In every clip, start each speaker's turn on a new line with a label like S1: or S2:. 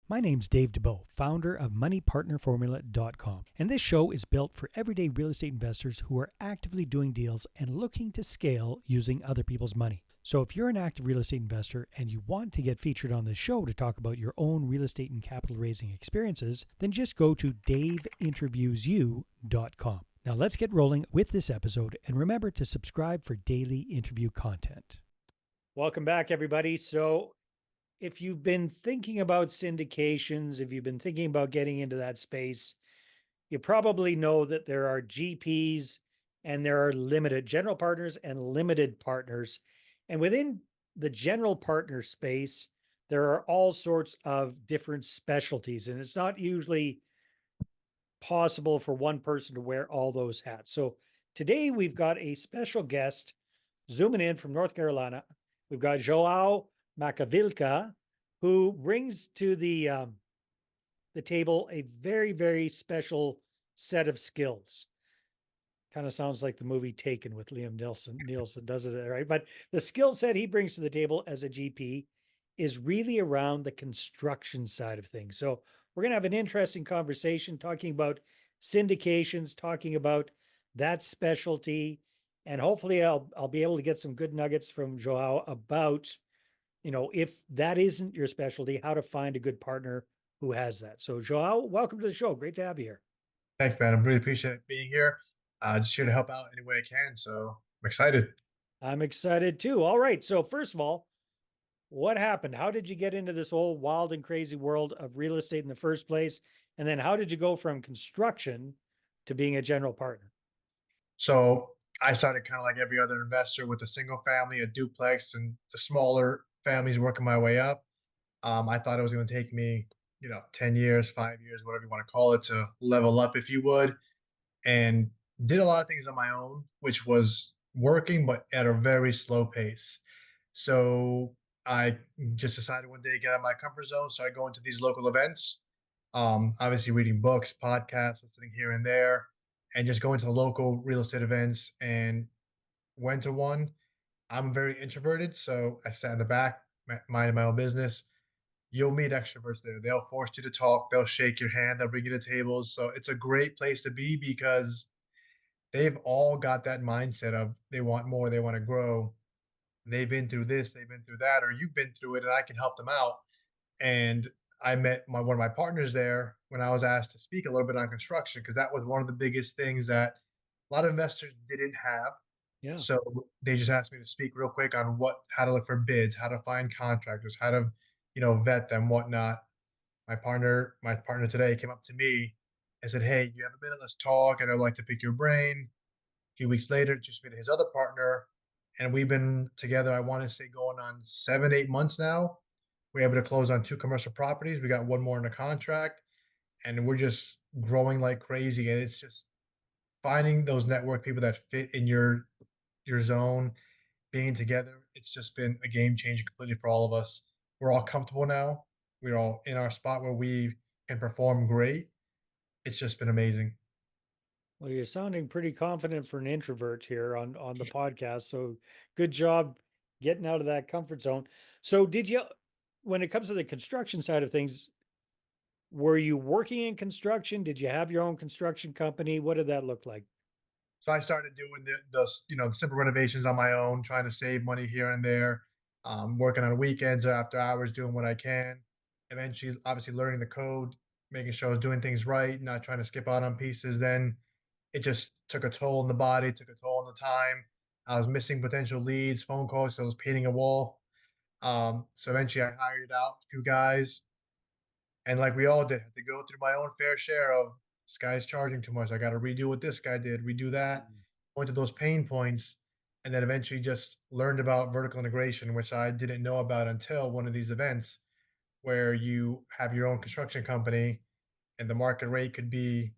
S1: My name's Dave DeBow, founder of MoneyPartnerFormula.com, and this show is built for everyday real estate investors who are actively doing deals and looking to scale using other people's money. So if you're an active real estate investor and you want to get featured on this show to talk about your own real estate and capital raising experiences, then just go to daveinterviewsyou.com. Now let's get rolling with this episode, and remember to subscribe for daily interview content. Welcome back, everybody. So if you've been thinking about syndications, if you've been thinking about getting into that space, you probably know that there are GPs and there are limited general partners and limited partners. And within the general partner space, there are all sorts of different specialties, and it's not usually possible for one person to wear all those hats. So today we've got a special guest zooming in from North Carolina. We've got Joao Macavilca, who brings to the table a very, very special set of skills. Kind of sounds like the movie Taken with Liam Nielsen does it, right? But the skill set he brings to the table as a GP is really around the construction side of things. So we're going to have an interesting conversation talking about syndications, talking about that specialty, and hopefully I'll be able to get some good nuggets from Joao about, if that isn't your specialty, how to find a good partner who has that. So Joao, welcome to the show. Great to have you here.
S2: Thanks, man. I really appreciate being here. Just here to help out any way I can. So I'm excited.
S1: I'm excited too. All right. So first of all, what happened? How did you get into this whole wild and crazy world of real estate in the first place? And then how did you go from construction to being a general partner?
S2: So I started kind of like every other investor with a single family, a duplex, and the smaller families working my way up. I thought it was going to take me, 10 years, 5 years, whatever you want to call it, to level up, if you would. And did a lot of things on my own, which was working, but at a very slow pace. So I just decided one day to get out of my comfort zone, started going to these local events, obviously reading books, podcasts, listening here and there, and just going to the local real estate events and went to one. I'm very introverted, so I sat in the back, minding my own business. You'll meet extroverts there. They'll force you to talk. They'll shake your hand. They'll bring you to tables. So it's a great place to be because they've all got that mindset of they want more, they want to grow. They've been through this, they've been through that, or you've been through it, and I can help them out. And I met one of my partners there when I was asked to speak a little bit on construction because that was one of the biggest things that a lot of investors didn't have.
S1: Yeah.
S2: So they just asked me to speak real quick on how to look for bids, how to find contractors, how to, vet them, whatnot. My partner today came up to me and said, "Hey, you have a minute? Let's talk, and I'd like to pick your brain." A few weeks later, just met his other partner, and we've been together. I want to say going on 7, 8 months now. We're able to close on 2 commercial properties. We got one more in the contract, and we're just growing like crazy. And it's just finding those network people that fit in your zone, being together. It's just been a game changer completely for all of us. We're all comfortable now. We're all in our spot where we can perform great. It's just been amazing.
S1: Well, you're sounding pretty confident for an introvert here on the podcast. So good job getting out of that comfort zone. So did you, when it comes to the construction side of things, were you working in construction? Did you have your own construction company? What did that look like?
S2: So I started doing the simple renovations on my own, trying to save money here and there, working on weekends or after hours, doing what I can. Eventually, obviously, learning the code, making sure I was doing things right, not trying to skip out on pieces. Then it just took a toll on the body, took a toll on the time. I was missing potential leads, phone calls. So I was painting a wall. So eventually, I hired out a few guys, and like we all did, had to go through my own fair share of this guy's charging too much. I got to redo what this guy did, redo that,
S1: Mm.
S2: went to those pain points, and then eventually just learned about vertical integration, which I didn't know about until one of these events where you have your own construction company and the market rate could be,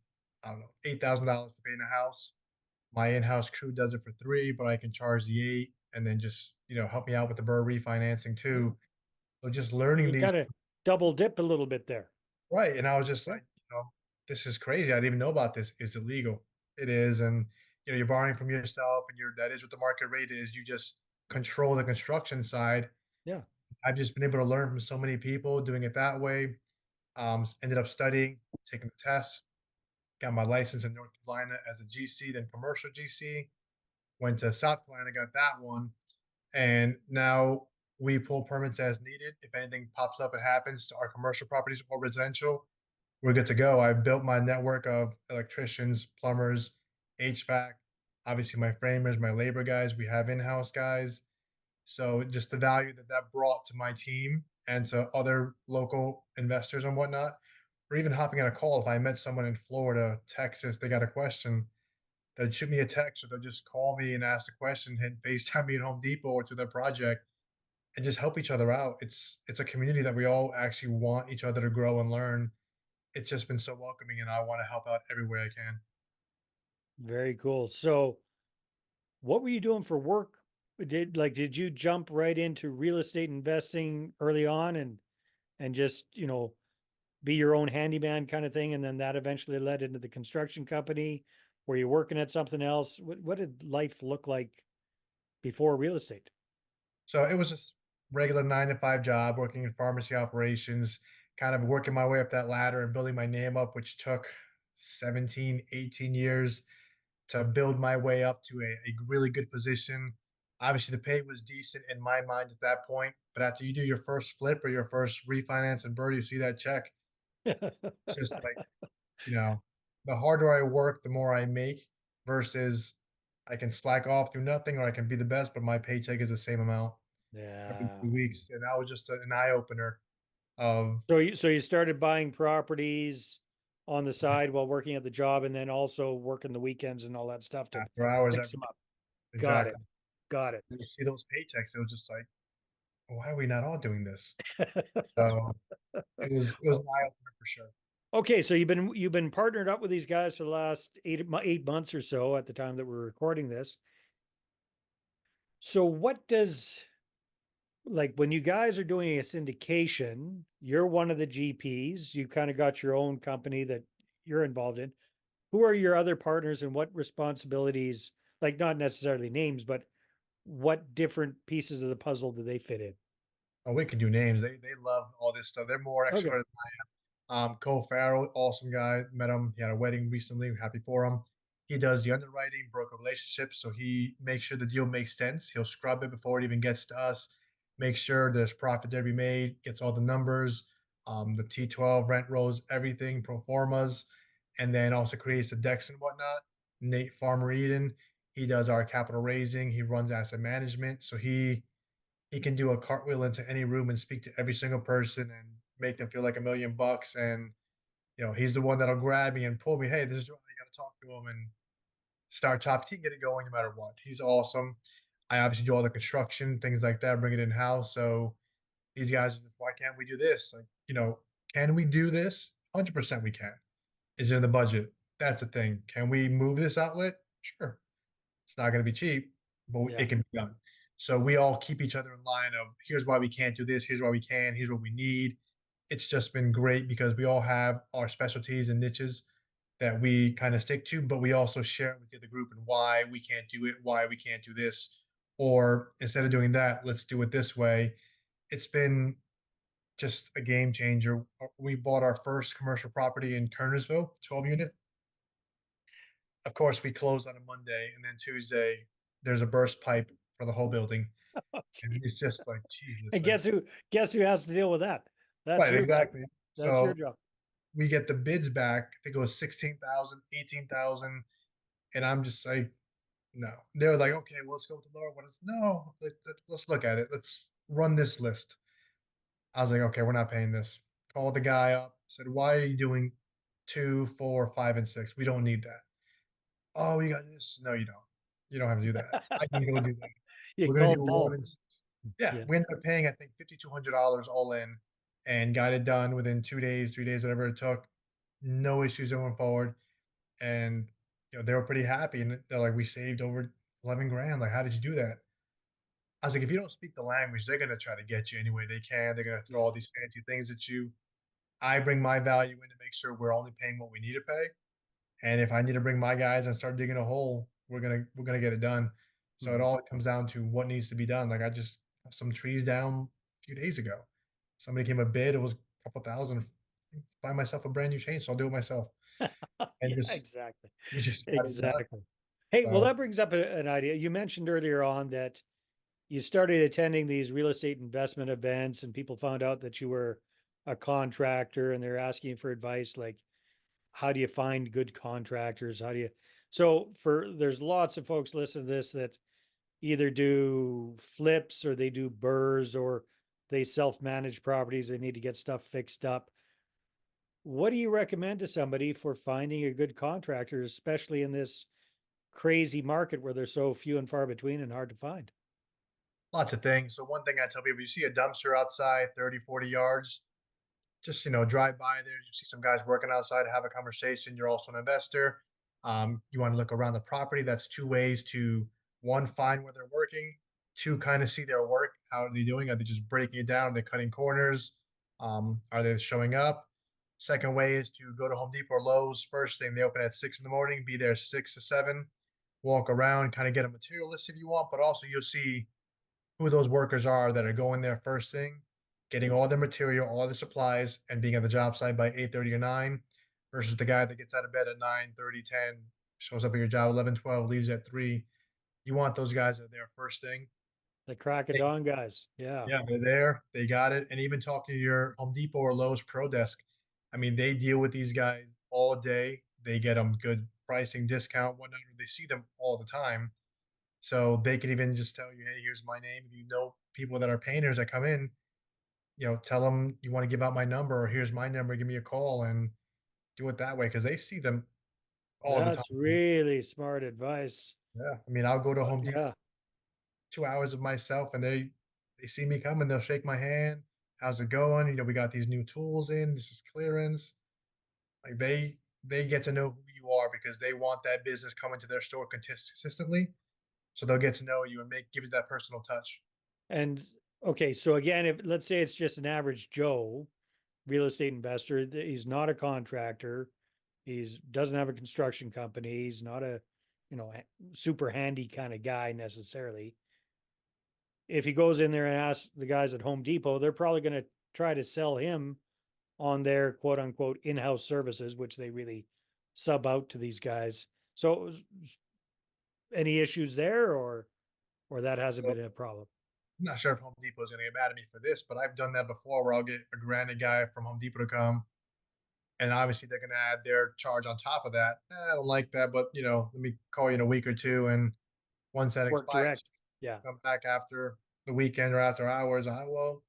S2: I don't know, $8,000 to paint a house. My in-house crew does it for 3, but I can charge the 8 and then just, help me out with the burr refinancing
S1: Yeah.
S2: too. So just learning
S1: You
S2: these.
S1: kind of double dipped a little bit there.
S2: Right, and I was just
S1: Yeah.
S2: like, "This is crazy. I didn't even know about this. It's illegal." It is, and, you're borrowing from yourself, and that is what the market rate is. You just control the construction side.
S1: Yeah.
S2: I've just been able to learn from so many people doing it that way. Ended up studying, taking the test, got my license in North Carolina as a GC, then commercial GC. Went to South Carolina, got that one, and now we pull permits as needed. If anything pops up and happens to our commercial properties or residential, we're good to go. I built my network of electricians, plumbers, HVAC, obviously my framers, my labor guys. We have in-house guys. So just the value that that brought to my team and to other local investors and whatnot, or even hopping on a call. If I met someone in Florida, Texas, they got a question, they'd shoot me a text or they'll just call me and ask a question, hit FaceTime me at Home Depot or through their project and just help each other out. It's a community that we all actually want each other to grow and learn. It's just been so welcoming and I want to help out every way I can.
S1: Very cool. So what were you doing for work? Did you jump right into real estate investing early on and just, be your own handyman kind of thing, and then that eventually led into the construction company? Were you working at something else? What did life look like before real estate?
S2: So it was just regular 9 to 5 job, working in pharmacy operations, kind of working my way up that ladder and building my name up, which took 17, 18 years to build my way up to a really good position. Obviously, the pay was decent in my mind at that point, but after you do your first flip or your first refinance and Bird, you see that check. It's just like, you know, the harder I work, the more I make versus I can slack off, do nothing, or I can be the best, but my paycheck is the same amount every
S1: Yeah.
S2: 2 weeks. And that was just an eye opener of
S1: So you started buying properties on the side while working at the job, and then also working the weekends and all that stuff to
S2: after hours
S1: fix
S2: every
S1: them
S2: day.
S1: up. Got it.
S2: Exactly.
S1: Got it.
S2: And you see those paychecks, it was just like, why are we not all doing this? So it was an eye opener for sure.
S1: Okay, so you've been partnered up with these guys for the last 8 months or so at the time that we're recording this. So what does, like, when you guys are doing a syndication, you're one of the GPs, you kind of got your own company that you're involved in. Who are your other partners and what responsibilities, like not necessarily names, but what different pieces of the puzzle do they fit in?
S2: Oh, we can do names. They love all this stuff. They're more
S1: Okay.
S2: expert. Cole Farrell, awesome guy. Met him. He had a wedding recently. Happy for him. He does the underwriting, broker relationships. So he makes sure the deal makes sense. He'll scrub it before it even gets to us. Make sure there's profit there to be made. Gets all the numbers, the T12 rent rolls, everything, pro formas, and then also creates the decks and whatnot. Nate Farmer Eden. He does our capital raising. He runs asset management. So he can do a cartwheel into any room and speak to every single person and make them feel like $1 million. And he's the one that'll grab me and pull me. Hey, this is Joe. You got to talk to him and start top. He can get it going no matter what. He's awesome. I obviously do all the construction, things like that, bring it in house. So these guys are just, why can't we do this? Like, can we do this? 100% we can. Is it in the budget? That's the thing. Can we move this outlet? Sure. It's not going to be cheap, but
S1: Yeah.
S2: it can be done. So we all keep each other in line of here's why we can't do this, here's why we can, here's what we need. It's just been great because we all have our specialties and niches that we kind of stick to, but we also share it with the other group and why we can't do it, why we can't do this, or instead of doing that, let's do it this way. It's been just a game changer. We bought our first commercial property in Kernersville, 12 unit. Of course, we closed on a Monday, and then Tuesday there's a burst pipe for the whole building, and it's just like Jesus.
S1: And
S2: Like,
S1: guess who has to deal with that? That's
S2: right,
S1: your job.
S2: exactly.
S1: That's your
S2: So
S1: job.
S2: we get the bids back. I think it was 16,000, 18,000, and I'm just like, no. They're like, okay, well, let's go with the lower one. It's no, let's look at it. Let's run this list. I was like, okay, we're not paying this. Called the guy up, said, why are you doing 2, 4, 5, and 6? We don't need that. Oh, you got this. No, you don't. You don't have to do that. I can go do that.
S1: You
S2: We're gonna
S1: call
S2: do one
S1: Paul.
S2: and six. Yeah,
S1: Yeah.
S2: we ended up paying, I think, $5,200 all in and got it done within 2 days, 3 days, whatever it took. No issues going forward. And they were pretty happy. And they're like, we saved over 11 grand. Like, how did you do that? I was like, if you don't speak the language, they're gonna try to get you any way they can. They're gonna throw all
S1: Yeah.
S2: these fancy things at you. I bring my value in to make sure we're only paying what we need to pay. And if I need to bring my guys and start digging a hole, we're gonna get it done. So it
S1: Mhm.
S2: all comes down to what needs to be done. Like I just cut some trees down a few days ago. Somebody came a bid, it was a couple thousand buy myself a brand new chainsaw, I'll do it myself, and
S1: Yeah,
S2: just
S1: exactly.
S2: we just got it done.
S1: Exactly. Hey, well,
S2: So
S1: that brings up an idea. You mentioned earlier on that you started attending these real estate investment events and people found out that you were a contractor and they're asking for advice like, how do you find good contractors? How do you, so there's lots of folks listening to this that either do flips or they do burrs or they self-manage properties. They need to get stuff fixed up. What do you recommend to somebody for finding a good contractor, especially in this crazy market where they're so few and far between and hard to find?
S2: lots of things. So one thing I tell people, you see a dumpster outside 30, 40 yards, just, drive by there. You see some guys working outside, have a conversation. You're also an investor. You want to look around the property. That's two ways to, one, find where they're working, two, kind of see their work. How are they doing? Are they just breaking it down? Are they cutting corners? Are they showing up? Second way is to go to Home Depot or Lowe's. First thing, they open at 6 in the morning, be there 6 to 7, walk around, kind of get a material list if you want, but also you'll see who those workers are that are going there first thing, getting all the material, all the supplies, and being at the job site by 8:30 or 9, versus the guy that gets out of bed at 9:30, 10, shows up at your job 11, 12, leaves at 3. You want those guys that are there first thing.
S1: The crack of
S2: They
S1: dawn guys. Yeah.
S2: Yeah, they're there, they got it, and even talking to your Home Depot or Lowe's pro desk, I mean, they deal with these guys all day. They get them good pricing, discount, whatnot, or they see them all the time. So they can even just tell you, "Hey, here's my name." If you know people that are painters that come in, tell them you want to give out my number or here's my number, give me a call and do it that way because they see them all the time.
S1: That's really smart advice.
S2: Yeah. I mean, I'll go to Home Depot
S1: Yeah.
S2: 2 hours of myself and they see me coming, they'll shake my hand. How's it going? We got these new tools in. This is clearance. Like they get to know who you are because they want that business coming to their store consistently. So they'll get to know you and give you that personal touch.
S1: And okay, so again, if let's say it's just an average Joe real estate investor, he's not a contractor, he's doesn't have a construction company, he's not a, you know, super handy kind of guy necessarily. If he goes in there and asks the guys at Home Depot, they're probably going to try to sell him on their quote unquote in-house services, which they really sub out to these guys. So any issues there or that hasn't
S2: So
S1: been a problem?
S2: I'm not sure if Home Depot is going to get mad at me for this, but I've done that before where I'll get a granite guy from Home Depot to come. And obviously they're going to add their charge on top of that. I don't like that, but let me call you in a week or two. And once that
S1: Work
S2: expires,
S1: direct. Yeah.
S2: come back after the weekend or after hours. Well,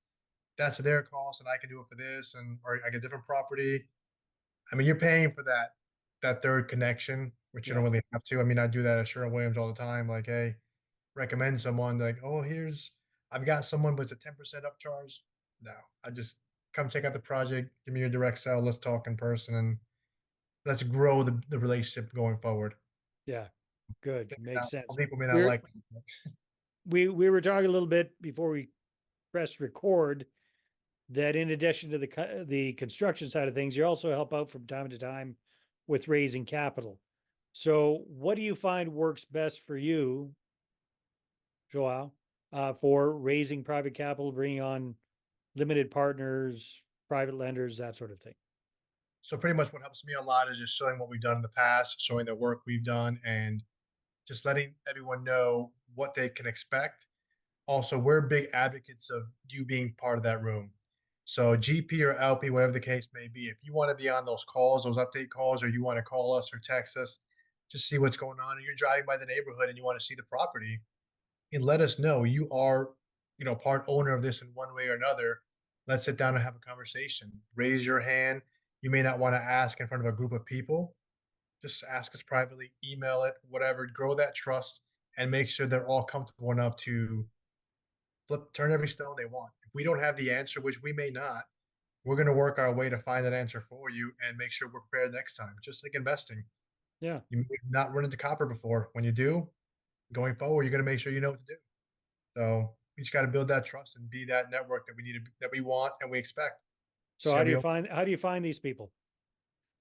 S2: that's their cost and I can do it for this. And, or I get a different property. I mean, you're paying for that third connection, which you don't
S1: Yeah.
S2: really have to. I mean, I do that at Sherwin-Williams all the time. Like, hey, recommend someone like, oh, I've got someone, but it's a 10% upcharge. No, I just come check out the project, give me your direct sell, let's talk in person, and let's grow the relationship going forward.
S1: Yeah. Good. Makes
S2: Some
S1: sense.
S2: people may not
S1: We're
S2: like that.
S1: we were talking a little bit before we pressed record that in addition to the construction side of things, you also help out from time to time with raising capital. So, what do you find works best for you, Joao, for raising private capital, bringing on limited partners, private lenders, that sort of thing?
S2: So pretty much what helps me a lot is just showing what we've done in the past, showing the work we've done, and just letting everyone know what they can expect. Also, we're big advocates of you being part of that room. So GP or LP, whatever the case may be, if you want to be on those calls, those update calls, or you want to call us or text us, just see what's going on, and you're driving by the neighborhood and you want to see the property, and let us know you are, part owner of this in one way or another. Let's sit down and have a conversation. Raise your hand. You may not want to ask in front of a group of people. Just ask us privately, email it, whatever. Grow that trust and make sure they're all comfortable enough to turn every stone they want. If we don't have the answer, which we may not, we're going to work our way to find that answer for you and make sure we're prepared next time. Just like investing,
S1: Yeah.
S2: you may not run into copper before. When you do, going forward, you're going to make sure you know what to do. So we just got to build that trust and be that network that we need to, that we want and we expect.
S1: So
S2: Share the
S1: how do you find these people?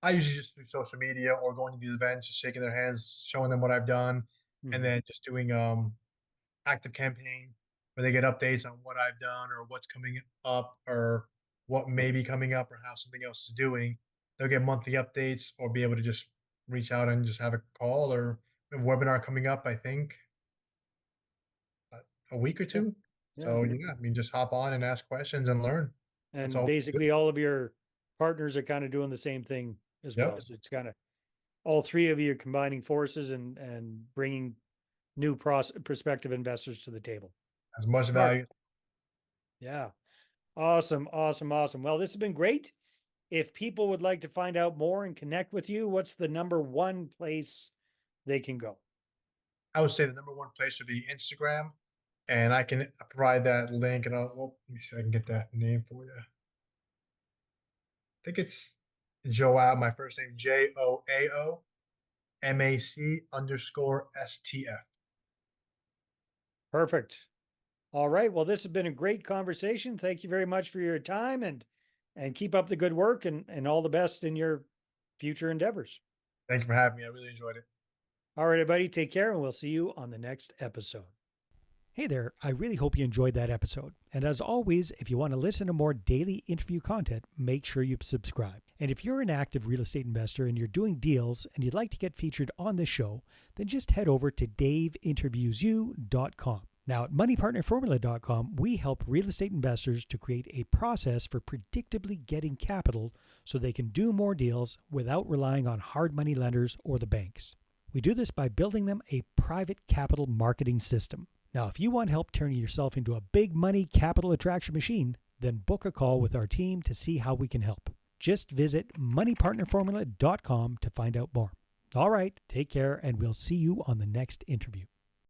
S2: I usually just do social media or going to these events, just shaking their hands, showing them what I've done, and
S1: Mm-hmm.
S2: then just doing active campaign where they get updates on what I've done or what's coming up or what may be coming up or how something else is doing. They'll get monthly updates or be able to just reach out and just have a call or a webinar coming up, I think, a week or
S1: Yeah.
S2: two.
S1: Yeah.
S2: So yeah, I mean, just hop on and ask questions and learn. That's
S1: And
S2: all.
S1: basically all of your partners are kind of doing the same thing as well.
S2: Yep.
S1: So it's kind of all three of you are combining forces and bringing new prospective investors to the table.
S2: As much
S1: Smart.
S2: value.
S1: Yeah. Awesome. Awesome. Awesome. Well, this has been great. If people would like to find out more and connect with you, what's the number one place they can go?
S2: I would say the number one place would be Instagram, and I can provide that link. And let me see if I can get that name for you. I think it's Joao. My first name JOAO MAC_STF.
S1: Perfect. All right. Well, this has been a great conversation. Thank you very much for your time and keep up the good work and all the best in your future endeavors.
S2: Thank you for having me. I really enjoyed it.
S1: All right, everybody, take care and we'll see you on the next episode. Hey there, I really hope you enjoyed that episode. And as always, if you want to listen to more daily interview content, make sure you subscribe. And if you're an active real estate investor and you're doing deals and you'd like to get featured on this show, then just head over to daveinterviewyou.com. Now, at moneypartnerformula.com, we help real estate investors to create a process for predictably getting capital so they can do more deals without relying on hard money lenders or the banks. We do this by building them a private capital marketing system. Now, if you want help turning yourself into a big money capital attraction machine, then book a call with our team to see how we can help. Just visit moneypartnerformula.com to find out more. All right, take care, and we'll see you on the next interview.